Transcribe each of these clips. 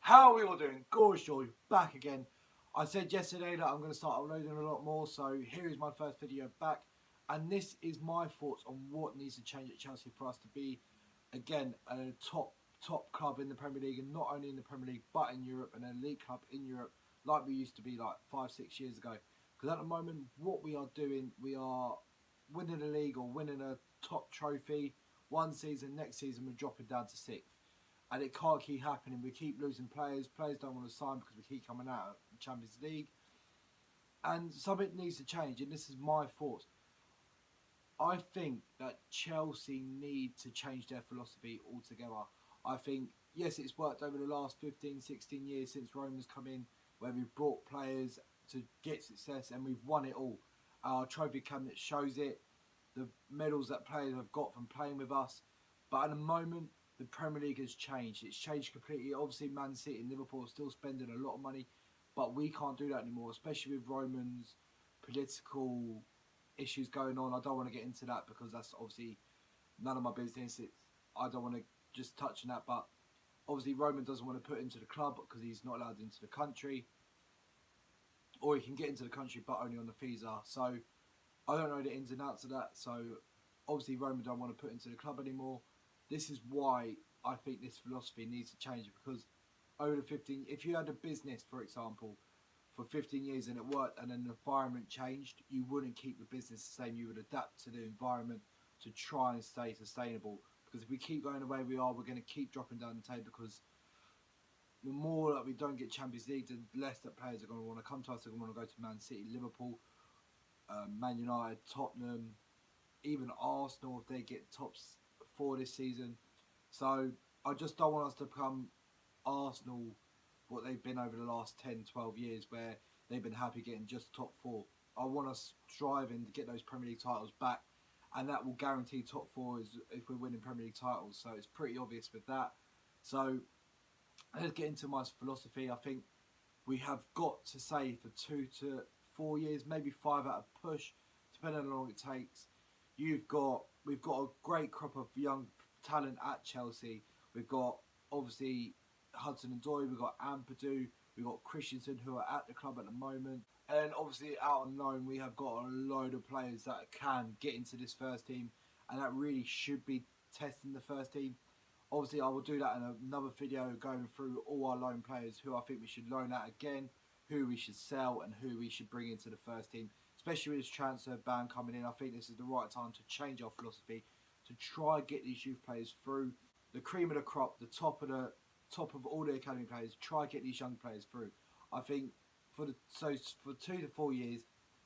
How are we all doing? Gorge Joy back again. I said yesterday that I'm going to start uploading a lot more, so here is my first video back. And this is my thoughts on what needs to change at Chelsea for us to be, again, a top club in the Premier League, and not only in the Premier League, but in Europe, and an elite club in Europe, like we used to be like 5-6 years ago. Because at the moment, what we are doing, we are winning a league or winning a top trophy one season, next season we're dropping down to sixth. And it can't keep happening. We keep losing players. Players don't want to sign because we keep coming out of the Champions League. And something needs to change. And this is my thoughts. I think that Chelsea need to change their philosophy altogether. I think, yes, it's worked over the last 15, 16 years since Roman's come in, where we've brought players to get success and we've won it all. Our trophy cabinet shows it. The medals that players have got from playing with us. But at the moment, the Premier League has changed. It's changed completely. Obviously, Man City and Liverpool are still spending a lot of money, but we can't do that anymore, especially with Roman's political issues going on. I don't want to get into that because that's obviously none of my business. I don't want to just touch on that, but obviously Roman doesn't want to put into the club because he's not allowed into the country, or he can get into the country but only on the visa. So I don't know the ins and outs of that. So obviously Roman don't want to put into the club anymore. This is why I think this philosophy needs to change, because over the 15, if you had a business, for example, for 15 years and it worked and then the environment changed, you wouldn't keep the business the same. You would adapt to the environment to try and stay sustainable. Because if we keep going the way we are, we're going to keep dropping down the table, because the more that we don't get Champions League, the less that players are going to want to come to us. They're going to want to go to Man City, Liverpool, Man United, Tottenham, even Arsenal if they get tops for this season. So I just don't want us to become Arsenal, what they've been over the last 10, 12 years, where they've been happy getting just top four. I want us striving to get those Premier League titles back, and that will guarantee top four if we're winning Premier League titles. So it's pretty obvious with that. So let's get into my philosophy. I think we have got to say for 2 to 4 years, maybe 5 at a push, depending on how long it takes. We've got a great crop of young talent at Chelsea. We've got obviously Hudson Odoi, we've got Ampadu, we've got Christensen who are at the club at the moment. And obviously out on loan we have got a load of players that can get into this first team, and that really should be testing the first team. Obviously I will do that in another video, going through all our loan players who I think we should loan out again, who we should sell and who we should bring into the first team. Especially with this transfer ban coming in, I think this is the right time to change our philosophy, to try and get these youth players through the cream of the crop, the top of all the academy players. Try and get these young players through. I think for 2 to 4 years,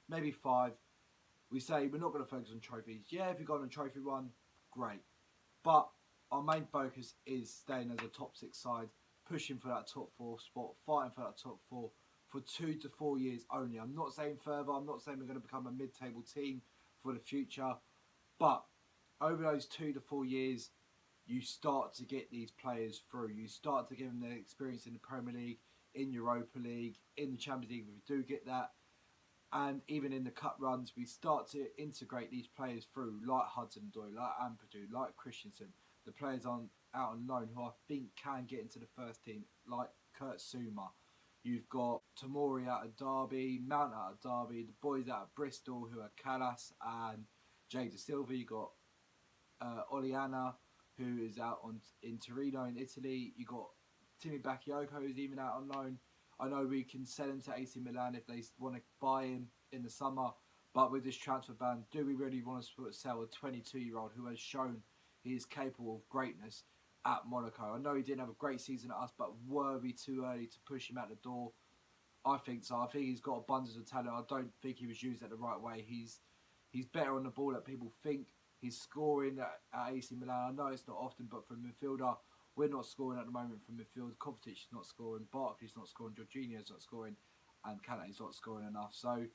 maybe 5, we say we're not going to focus on trophies. Yeah, if you got on a trophy run, great, but our main focus is staying as a top 6 side, pushing for that top 4 spot, fighting for that top 4 for 2 to 4 years only. I'm not saying further. I'm not saying we're going to become a mid-table team for the future, but over those 2 to 4 years, you start to get these players through. You start to give them their experience in the Premier League, in Europa League, in the Champions League if we do get that, and even in the cup runs, we start to integrate these players through, like Hudson Odoi, like Ampadu, like Christensen, the players out on loan who I think can get into the first team, like Kurt Zouma. You've got Tomori out of Derby, Mount out of Derby, the boys out of Bristol who are Callas and Jay De Silva. You've got Oliana, who is out in Torino in Italy. You've got Timmy Bakayoko, who's even out on loan. I know we can sell him to AC Milan if they want to buy him in the summer, but with this transfer ban, do we really want to sell a 22-year-old who has shown he is capable of greatness at Monaco? I know he didn't have a great season at us, but were we too early to push him out the door? I think so. I think he's got abundance of talent. I don't think he was used at the right way. He's better on the ball than people think. He's scoring at AC Milan. I know it's not often, but from midfielder, we're not scoring at the moment from midfield. Kovacic is not scoring. Barkley's not scoring. Jorginho's not scoring. And Kante's not scoring enough. So,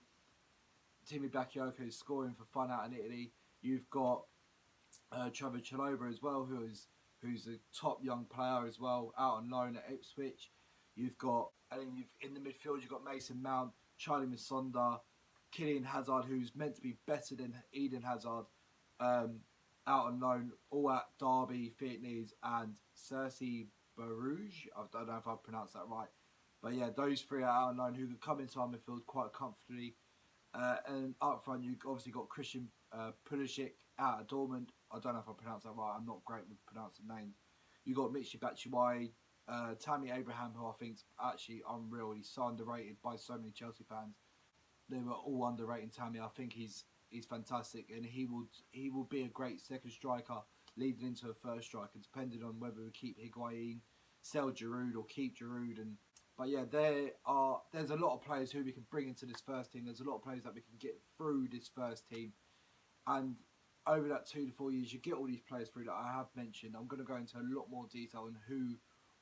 Timmy Bakayoko is scoring for fun out in Italy. You've got Trevor Chalobah as well, who's a top young player as well, out on loan at Ipswich. You've got, and then in the midfield, you've got Mason Mount, Charlie Musonda, Kylian Hazard, who's meant to be better than Eden Hazard, out on loan, all at Derby, Vietnamese, and Cersei Barouge. I don't know if I pronounced that right. But yeah, those three are out on loan who can come into our midfield quite comfortably. And up front, you've obviously got Christian Pulisic out at Dortmund. I don't know if I pronounced that right. I'm not great with pronouncing names. You got Michy Batshuayi, Tammy Abraham, who I think's actually unreal. He's so underrated by so many Chelsea fans. They were all underrating Tammy. I think he's fantastic, and he will be a great second striker leading into a first striker, depending on whether we keep Higuain, sell Giroud, or keep Giroud. But yeah, there's a lot of players who we can bring into this first team. There's a lot of players that we can get through this first team, and over that 2 to 4 years, you get all these players through that I have mentioned. I'm going to go into a lot more detail on who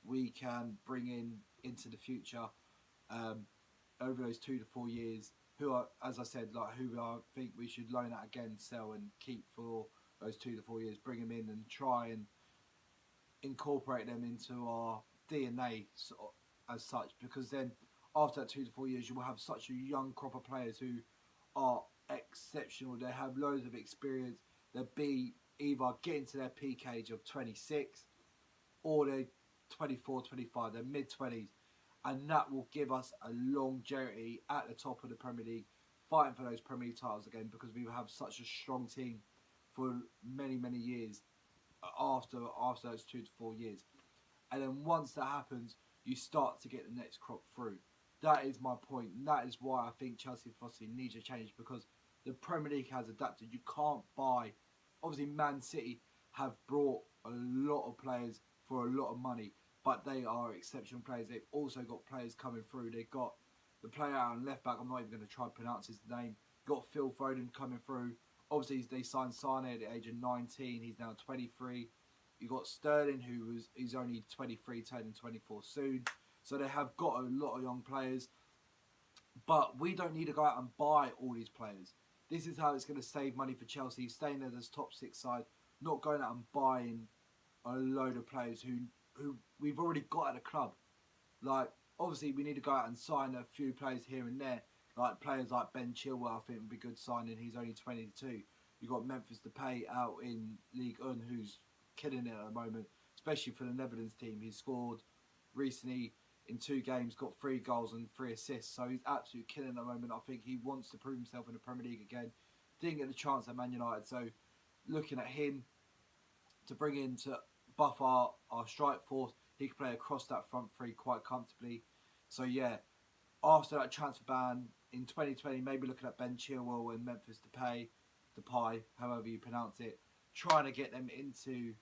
we can bring into the future over those 2 to 4 years. Who are, as I said, who I think we should loan out again, sell and keep for those 2 to 4 years. Bring them in and try and incorporate them into our DNA as such. Because then after that 2 to 4 years, you will have such a young crop of players who are exceptional. They have loads of experience. They'll be either getting to their peak age of 26 or they're 24, 25, they're mid-20s. And that will give us a longevity at the top of the Premier League, fighting for those Premier League titles again, because we will have such a strong team for many, many years after those 2 to 4 years. And then once that happens, you start to get the next crop through. That is my point. And that is why I think Chelsea philosophy needs a change, because the Premier League has adapted. You can't buy. Obviously, Man City have brought a lot of players for a lot of money, but they are exceptional players. They've also got players coming through. They've got the player out on left back. I'm not even going to try to pronounce his name. Got Phil Foden coming through. Obviously, they signed Sane at the age of 19. He's now 23. You got Sterling, he's only 23, turning 24 soon. So they have got a lot of young players. But we don't need to go out and buy all these players. This is how it's going to save money for Chelsea, staying there as top 6 side, not going out and buying a load of players who we've already got at the club. Like, obviously, we need to go out and sign a few players here and there. Like, players like Ben Chilwell, I think would be good signing. He's only 22. You've got Memphis Depay out in Ligue 1, who's killing it at the moment, especially for the Netherlands team. He's scored recently in 2 games, got 3 goals and 3 assists. So he's absolutely killing at the moment. I think he wants to prove himself in the Premier League again. Didn't get the chance at Man United. So looking at him to bring in to buff our strike force, he can play across that front 3 quite comfortably. So yeah, after that transfer ban in 2020, maybe looking at Ben Chilwell and Memphis Depay, however you pronounce it, trying to get them into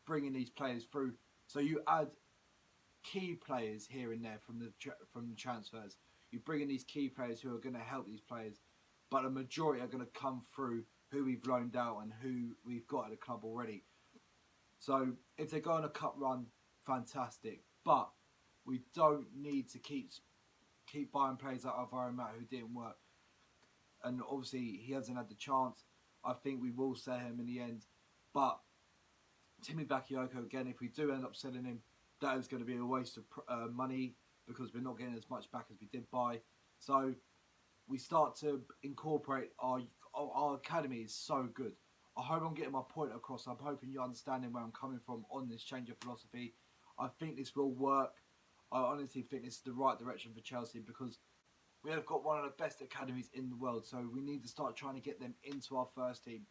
bringing these players through. So you add key players here and there from the transfers. You bring in these key players who are going to help these players, but a majority are going to come through who we've loaned out and who we've got at the club already. So if they go on a cup run, fantastic. But we don't need to keep buying players like Alvaro Morata who didn't work. And obviously he hasn't had the chance. I think we will sell him in the end. But Timmy Bakayoko, again, if we do end up selling him, that is going to be a waste of money, because we're not getting as much back as we did buy. So we start to incorporate our academy is so good. I hope I'm getting my point across. I'm hoping you're understanding where I'm coming from on this change of philosophy. I think this will work. I honestly think this is the right direction for Chelsea, because we have got one of the best academies in the world. So we need to start trying to get them into our first team,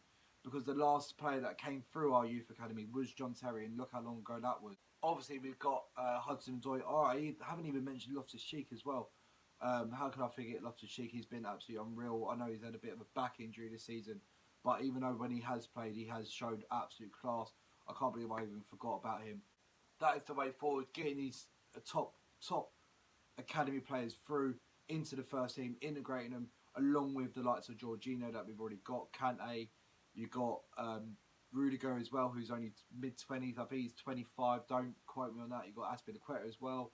because the last player that came through our youth academy was John Terry, and look how long ago that was. Obviously, we've got Hudson-Odoi. I haven't even mentioned Loftus-Cheek as well. How can I forget Loftus-Cheek? He's been absolutely unreal. I know he's had a bit of a back injury this season, but even though when he has played, he has showed absolute class. I can't believe I even forgot about him. That is the way forward, getting these top academy players through into the first team, integrating them along with the likes of Jorginho that we've already got, Kante. You've got Rudiger as well, who's only mid-20s. I think he's 25. Don't quote me on that. You've got Azpilicueta as well.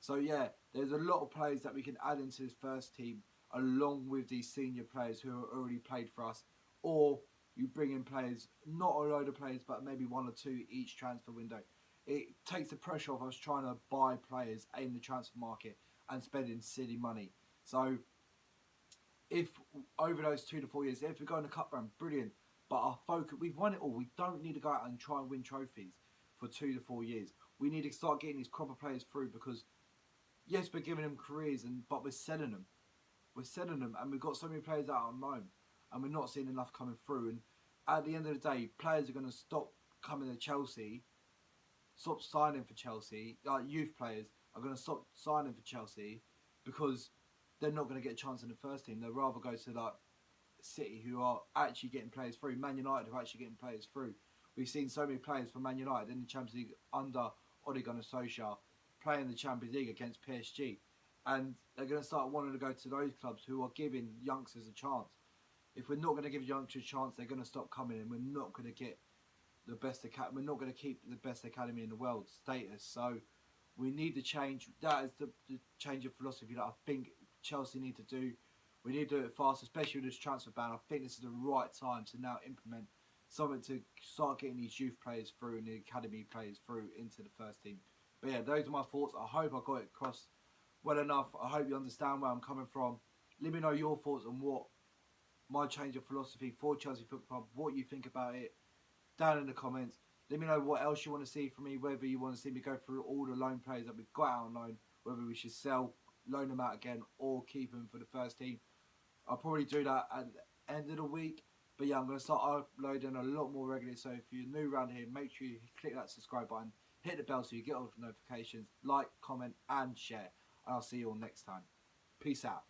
So yeah, there's a lot of players that we can add into this first team along with these senior players who have already played for us. Or you bring in players, not a load of players, but maybe 1 or 2 each transfer window. It takes the pressure off us trying to buy players in the transfer market and spending silly money. So if over those 2 to 4 years, if we go in the cup run, brilliant. But our focus, we've won it all. We don't need to go out and try and win trophies for 2 to 4 years. we need to start getting these crop of players through because yes, we're giving them careers, but we're selling them. We're selling them, and we've got so many players out on loan, and we're not seeing enough coming through. And at the end of the day, players are going to stop coming to Chelsea, stop signing for Chelsea. Like youth players are going to stop signing for Chelsea because they're not going to get a chance in the first team. They'd rather go to like City, who are actually getting players through. Man United, who are actually getting players through. We've seen so many players from Man United in the Champions League under Ole Gunnar Solskjaer playing the Champions League against PSG, and they're going to start wanting to go to those clubs who are giving youngsters a chance. If we're not going to give youngsters a chance, they're going to stop coming, and we're not going to get the best academy. We're not going to keep the best academy in the world status. So we need to change. That is the change of philosophy that I think Chelsea need to do. We need to do it fast, especially with this transfer ban. I think this is the right time to now implement something to start getting these youth players through and the academy players through into the first team. But yeah, those are my thoughts. I hope I got it across well enough. I hope you understand where I'm coming from. Let me know your thoughts on what my change of philosophy for Chelsea Football Club, what you think about it, down in the comments. Let me know what else you want to see from me, whether you want to see me go through all the loan players that we've got out on loan, whether we should sell, loan them out again, or keep them for the first team. I'll probably do that at the end of the week. But yeah, I'm going to start uploading a lot more regularly. So if you're new around here, make sure you click that subscribe button, hit the bell so you get all the notifications, like, comment, and share. And I'll see you all next time. Peace out.